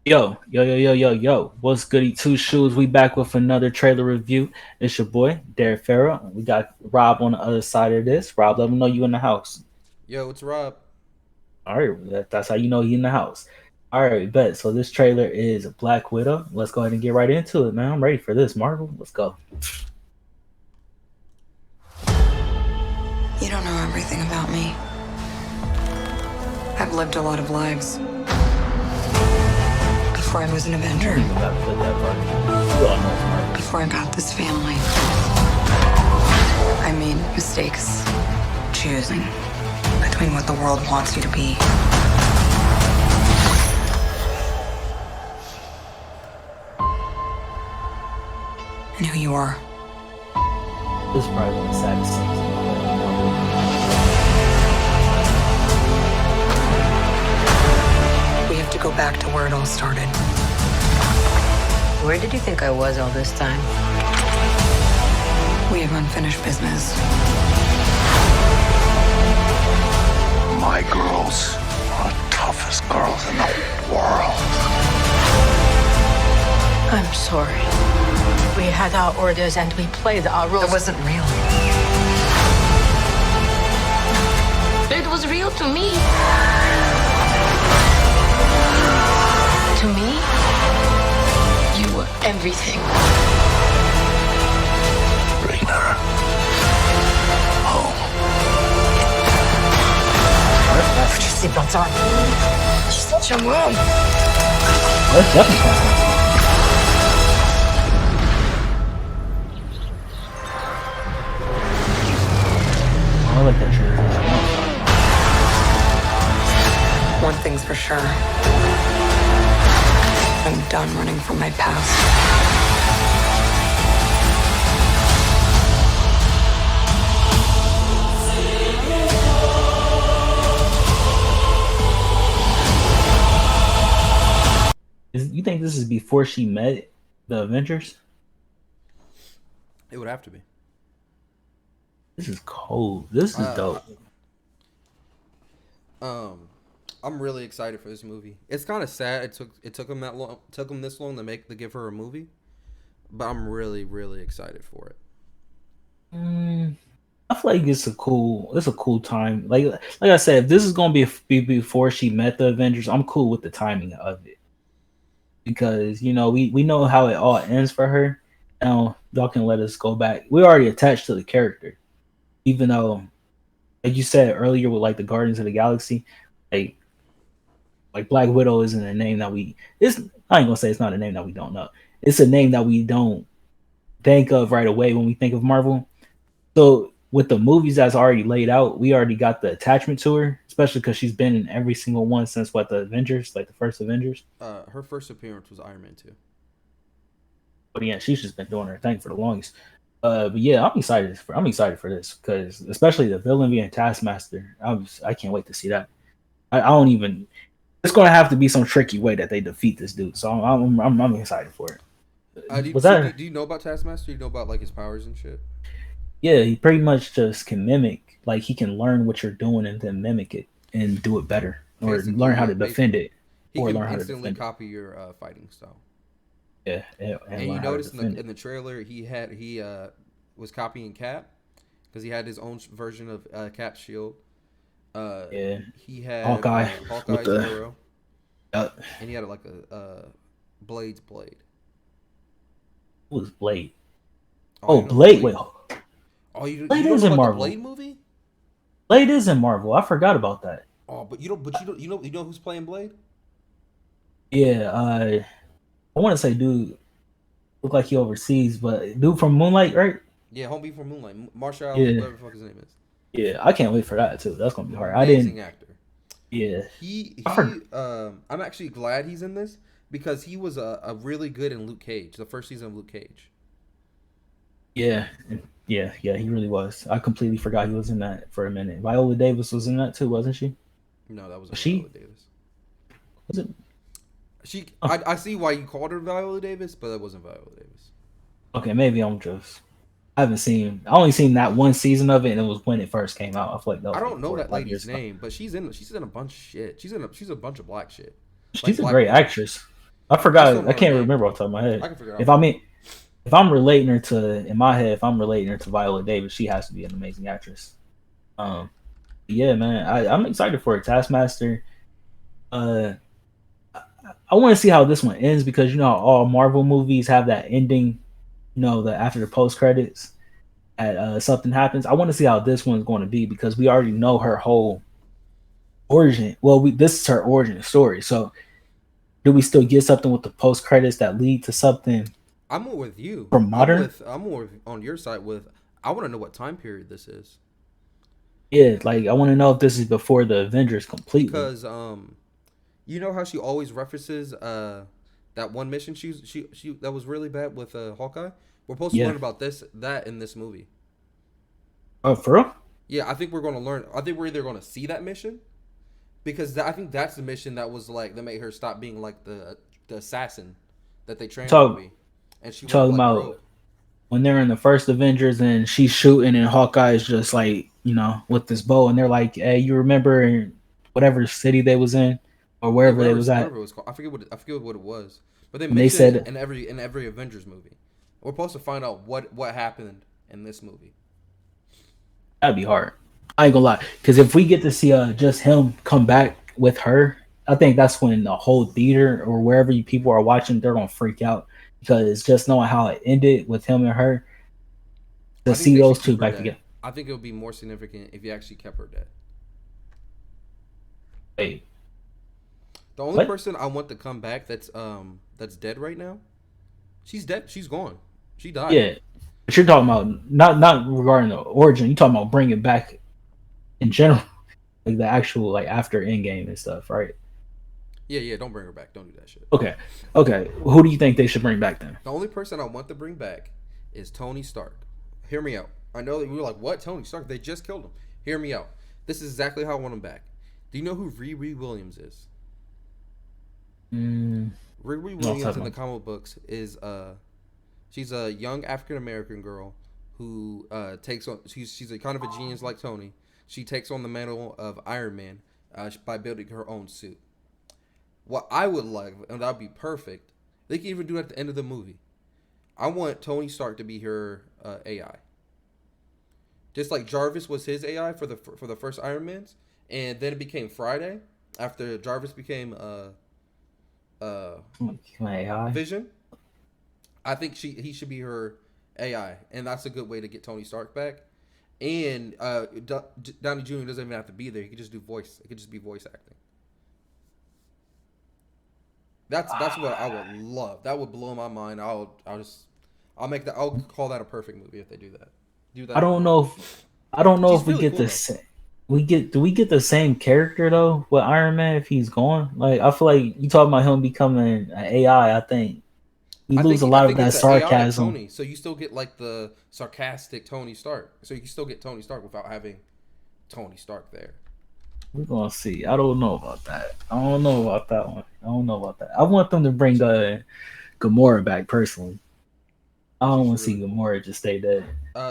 Yo. What's goody two shoes? We back with another trailer review. It's your boy, Derek Farrell. We got Rob on the other side of this. Rob, let me know you in the house. Yo, it's Rob. All right, that's how you know he in the house. All right, bet. So this trailer is Black Widow. Let's go ahead and get right into it, man. I'm ready for this. Marvel, let's go. You don't know everything about me. I've lived a lot of lives before I was an I Avenger, don't even gotta put that part. You all know it's Marvel. before I got this family. I made mistakes choosing between what the world wants you to be and who you are. This is probably one of the saddest scenes in the whole Marvel. We have to go back to where it all started. Where did you think I was all this time? We have unfinished business. My girls are the toughest girls in the world. I'm sorry. We had our orders and we played our roles. It wasn't real. It was real to me. To me, you were everything. Bring her home. Put your seatbelts on. She's such a mom. That's definitely fascinating. I like that trailer. One thing's for sure. I'm done running from my past. You think this is before she met the Avengers? It would have to be. This is cold. This is Uh, dope. um, I'm really excited for this movie. It's kind of sad it took them that long, took them this long to give her a movie, but I'm really excited for it. Mm, I feel like it's a cool time. Like I said, if this is gonna be before she met the Avengers, I'm cool with the timing of it because we know how it all ends for her. Now y'all can let us go back. We're already attached to the character, even though, like you said earlier, with like the Guardians of the Galaxy, like like Black Widow isn't a name that we. It's I ain't gonna say it's not a name that we don't know. It's a name that we don't think of right away when we think of Marvel. So with the movies that's already laid out, we already got the attachment to her, especially because she's been in every single one since what the Avengers, like the first Avengers. Her first appearance was Iron Man 2. But yeah, she's just been doing her thing for the longest. But yeah, I'm excited for this because especially the villain being Taskmaster. I can't wait to see that. I don't even. It's gonna have to be some tricky way that they defeat this dude. So I'm excited for it. Was that Do you know about Taskmaster? Do you know about like his powers and shit? Yeah, he pretty much just can mimic, like he can learn what you're doing and then mimic it and do it better, or Basically, learn how yeah, to defend basically, it, he or can learn how to instantly defend it. copy your fighting style. Yeah, and And you learn how to notice in defend the it. trailer he was copying Cap because he had his own version of Cap's shield. Yeah, He had Hawkeye with Hawkeye's the arrow, uh, and he had like a Blade's blade. who was Blade? Oh, you Oh, didn't know who Blade. Wait, Blade? Oh, Blade you don't is know in about the Marvel. Blade movie? Blade is in Marvel. I forgot about that. Oh, you know who's playing Blade? Yeah, I want to say dude look like he overseas, but dude from Moonlight, right? Yeah, homie from Moonlight, Marshall Ali, Yeah, whatever the fuck his name is. yeah. I can't wait for that too. That's gonna be hard. I didn't. Amazing actor. Yeah, I He forgot. I'm actually glad he's in this because he was a really good in Luke Cage, the first season of Luke Cage. Yeah, yeah. He really was. I completely forgot he was in that for a minute. Viola Davis was in that too, wasn't she? No, that Was wasn't Viola she? Davis. Was it? She Oh, I see why you called her Viola Davis, but that wasn't Viola Davis. okay. Maybe I'm just. I haven't seen. I only seen that one season of it, and it was when it first came out. I feel like that I was like don't know four or that five lady's years ago. name, but she's in a bunch of shit. She's a bunch of black shit. Like She's a Black great Widow. actress. I I forgot. still I know her can't name. remember off the top of my head. I can figure it If out. I mean, if I'm relating her to in my head, if I'm relating her to Viola Davis, she has to be an amazing actress. Um, yeah, man, I'm excited for it. Taskmaster. Uh, I want to see how this one ends because you know how all Marvel movies have that ending. You know, the after the post credits, at something happens. I want to see how this one's going to be because we already know her whole origin. Well, this is her origin story. So, do we still get something with the post credits that lead to something I'm more with you. from modern? I'm more on your side with. I want to know what time period this is Yeah, like I want to know if this is before the Avengers completely. because you know how she always references that one mission she that was really bad with Hawkeye. We're supposed to Yeah. learn about that in this movie. Oh, for real? Yeah, I think we're going to learn. I think we're either going to see that mission because I think that's the mission that was like that made her stop being like the assassin that they trained her to be, and she went Talking like about rogue. when they're in the first Avengers and she's shooting and Hawkeye is just like, you know, with this bow and they're like, hey, you remember whatever city they was in or Yeah, wherever they was at? whatever it was called. I forget what it was. But they And they mentioned said, it in every Avengers movie. We're supposed to find out what happened in this movie. that'd be hard. I ain't gonna lie. Because if we get to see just him come back with her, I think that's when the whole theater or wherever you people are watching, they're gonna freak out. Because just knowing how it ended with him and her, I to think see they those should two keep her back dead. together. I think it would be more significant if you actually kept her dead. Wait, The only what? person I want to come back that's dead right now, she's dead. She's gone. She died. Yeah. But you're talking about not regarding the origin, you're talking about bringing back in general, like the actual like after Endgame and stuff, right? Yeah. Don't bring her back. Don't do that shit. Okay. Who do you think they should bring back then? The only person I want to bring back is Tony Stark. Hear me out. I know that we were like, what? Tony Stark? They just killed him. Hear me out. This is exactly how I want him back. Do you know who Riri Williams is? Mm, Riri No, Williams in the about- comic books is she's a young African American girl who takes on she's a kind of a genius like Tony. She takes on the mantle of Iron Man by building her own suit. What I would like, and that'd be perfect. They can even do it at the end of the movie. I want Tony Stark to be her AI, just like Jarvis was his AI for the first Iron Man's, and then it became Friday after Jarvis became my AI. Vision. I think he should be her AI, and that's a good way to get Tony Stark back. And Downey Jr. doesn't even have to be there; he could just do voice. It could just be voice acting. That's what I would love. That would blow my mind. I'll make that. I'll call that a perfect movie if they do that. Do that. I don't know She's if we really get cool, the though. same. Do we get the same character though with Iron Man if he's gone? Like I feel like you talking about him becoming an AI. I think we lose a lot of that it's an AI sarcasm. Tony, so you still get like the sarcastic Tony Stark. So you can still get Tony Stark without having Tony Stark there. We're gonna see. I don't know about that. I don't know about that one. I don't know about that. I want them to bring Gamora back personally. I don't want to see Gamora just stay dead.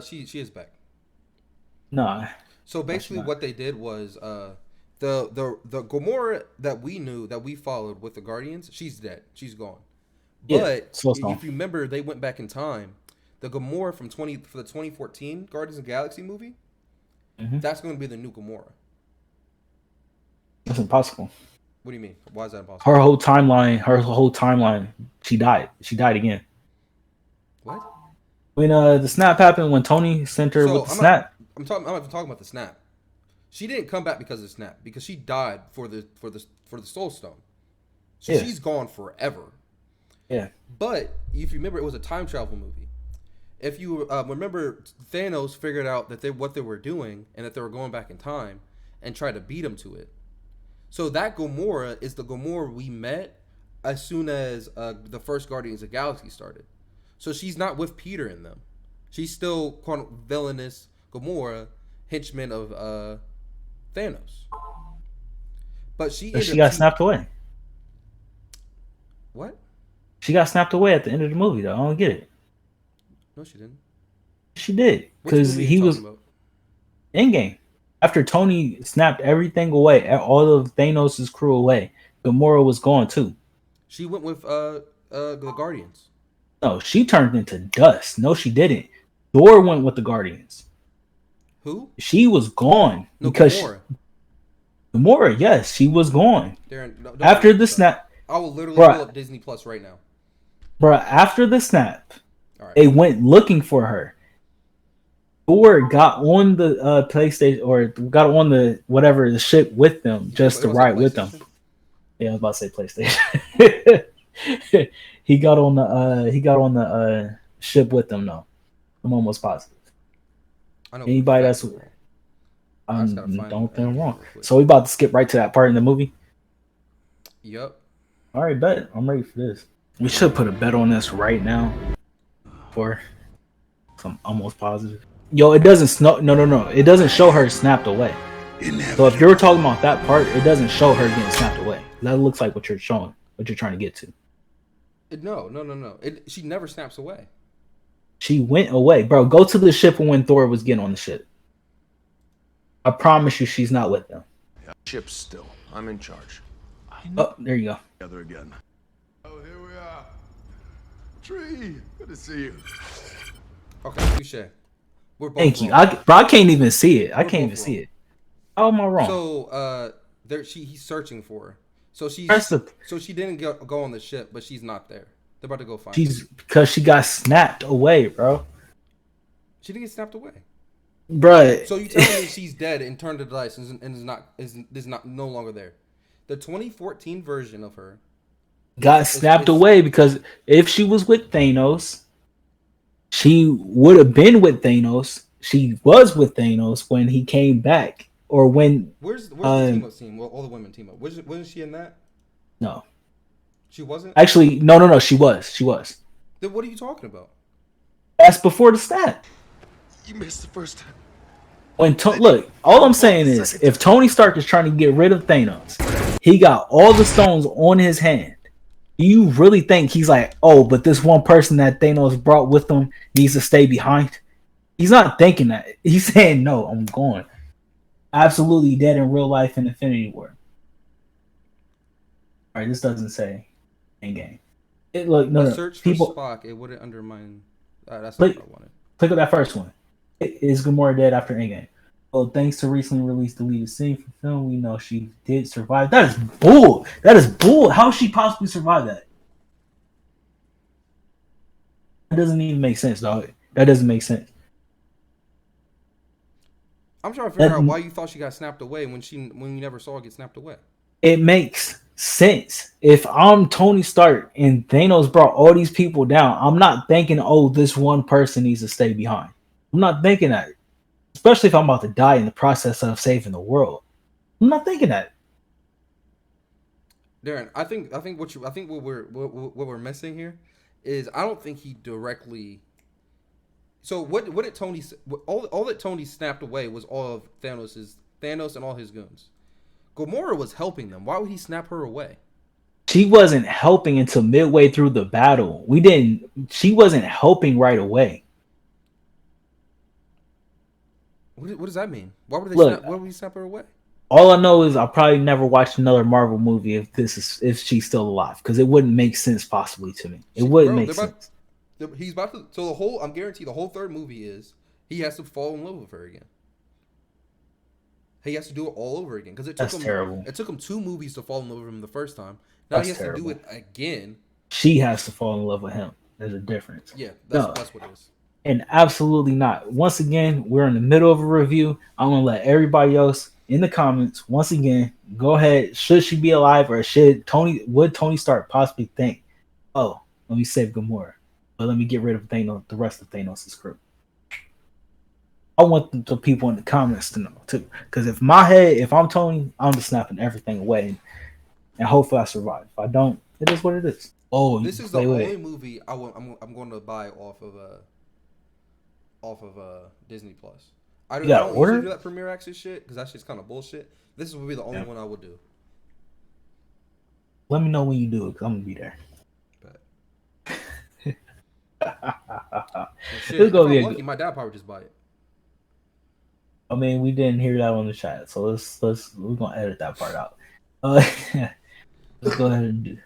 She is back. Nah. So basically, not. what they did was the Gamora that we knew that we followed with the Guardians, she's dead. She's gone. Yeah, But so if strong. you remember, they went back in time. The Gamora for the 2014 Guardians of the Galaxy movie, that's going to be the new Gamora. That's impossible. What do you mean? Why is that impossible? Her whole timeline, she died. She died again. What? When the snap happened, when Tony sent her with the snap. I'm not even talking about the snap. She didn't come back because of the snap because she died for the Soul Stone. So Yeah. she's gone forever. Yeah. But if you remember, it was a time travel movie. If you remember, Thanos figured out that what they were doing and that they were going back in time and tried to beat him to it. So that Gamora is the Gamora we met as soon as the first Guardians of the Galaxy started. So she's not with Peter in them. She's still kind of villainous Gamora, henchman of Thanos. But she got snapped away. What? She got snapped away at the end of the movie, though. I don't get it. No, she didn't. She did. Which Because movie are he you was talking about? Endgame. After Tony snapped everything away, all of Thanos' crew away, Gamora was gone too. She went with the Guardians. No, she turned into dust. No, she didn't. Thor went with the Guardians. Who? She was gone No, because Gamora. Gamora, yes, she was gone. Darren, no, don't After worry the about that. snap, I will literally Bruh. pull up Disney Plus right now. bro, after the snap, All right. they went looking for her. Thor got on the PlayStation or got on the whatever the ship with them just It to was ride like with them. PlayStation? Yeah, I was about to say PlayStation. he got on the ship with them though. I'm almost positive. I know. Anybody that's I just gotta find don't it think I'm real wrong. quick. So we about to skip right to that part in the movie. Yep. All right, bet. I'm ready for this. We should put a bet on this right now. For I'm almost positive. Yo, it doesn't snow. No. It doesn't show her snapped away. So if you're talking about that part, it doesn't show her getting snapped away. That looks like what you're showing, what you're trying to get to. No. She never snaps away. She went away, bro. Go to the ship when Thor was getting on the ship. I promise you, she's not with them. Ship still. I'm in charge. Oh, there you go. Together again. Oh, here we are. Tree, good to see you. Okay, touche. We're both Thank you. wrong. I can't even see it. I We're can't both even see wrong. it. How am I wrong? So he's searching for her. So she didn't go on the ship, but she's not there. They're about to go find her. She's because she got snapped away, bro. She didn't get snapped away. Bruh. So you telling me she's dead and turned to dice and is not no longer there? The 2014 version of her got snapped away because if she was with Thanos, she would have been with Thanos. She was with Thanos when he came back, or when Where's the team up scene? Well, all the women team up. Wasn't she in that? no, She wasn't. actually, no. She was. Then what are you talking about? That's before the snap. You missed the first time. Look, all I'm saying is, if Tony Stark is trying to get rid of Thanos, he got all the stones on his hand. Do you really think he's like, oh, but this one person that Thanos brought with him needs to stay behind? He's not thinking that. He's saying, no, I'm going. Absolutely dead in real life in Infinity War. All right, this doesn't say Endgame. No. Search for People, Spock. It wouldn't undermine. That's Click- not what I wanted. click on that first one. Is Gamora dead after Endgame? Well, thanks to recently released deleted scene from film, we know she did survive. That is bull. That is bull. How she possibly survive that? That doesn't even make sense, dog. That doesn't make sense. I'm trying to figure out why you thought she got snapped away when you never saw her get snapped away. It makes sense. If I'm Tony Stark and Thanos brought all these people down, I'm not thinking, oh, this one person needs to stay behind. I'm not thinking that. Especially if I'm about to die in the process of saving the world. I'm not thinking that. Darren, I think what we're missing here is I don't think he directly. So what did Tony all that Tony snapped away was all of Thanos and all his goons. Gamora was helping them. Why would he snap her away? She wasn't helping until midway through the battle. She wasn't helping right away. What does that mean? Why would he snap her away? All I know is I'll probably never watch another Marvel movie if she's still alive, because it wouldn't make sense possibly to me. It wouldn't make sense. He's about to. So I'm guaranteed the whole third movie is he has to fall in love with her again. He has to do it all over again because That's terrible. It took him 2 movies to fall in love with him the first time. Now That's he has terrible. to do it again. She has to fall in love with him. There's a difference. Yeah, No. that's what it is. And absolutely not. Once again, we're in the middle of a review. I'm gonna let everybody else in the comments once again go ahead. Should she be alive, or would Tony Stark possibly think, oh, let me save Gamora, but let me get rid of Thanos, the rest of Thanos' crew? I want the people in the comments to know too, because if I'm Tony, I'm just snapping everything away, and hopefully I survive. If I don't, it is what it is. Oh, This is the only movie I'm going to buy off of Disney Plus. I don't usually do that Premiere Access shit because that shit's kind of bullshit. This would be the only one I would do. Let me know when you do it, because I'm gonna be there. Well, shit, It's gonna if be I'm a lucky, my dad probably just buy it. I mean, we didn't hear that on the chat, so we're gonna edit that part out. Let's go ahead and do.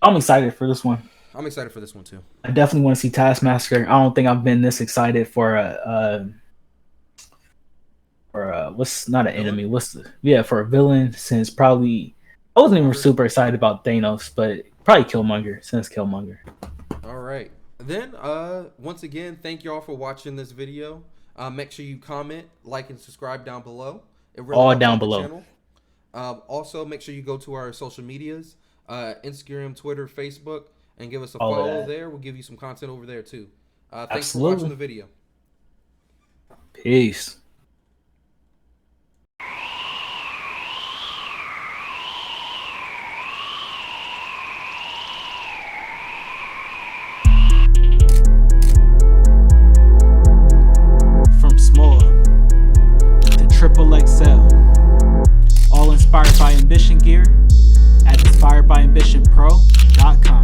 I'm excited for this one. I'm excited for this one too. I definitely want to see Taskmaster. I don't think I've been this excited for what's not an enemy? For a villain since probably I wasn't even super excited about Thanos, but probably Killmonger since Killmonger. All right. Then once again, thank you all for watching this video. Make sure you comment, like, and subscribe down below. It really All helps down out the below. channel. Also, make sure you go to our social medias, Instagram, Twitter, Facebook, and give us a All of follow that. there. We'll give you some content over there too. Thanks for Absolutely. watching the video. Peace. From small to triple XL, all inspired by Ambition gear at inspiredbyambitionpro.com.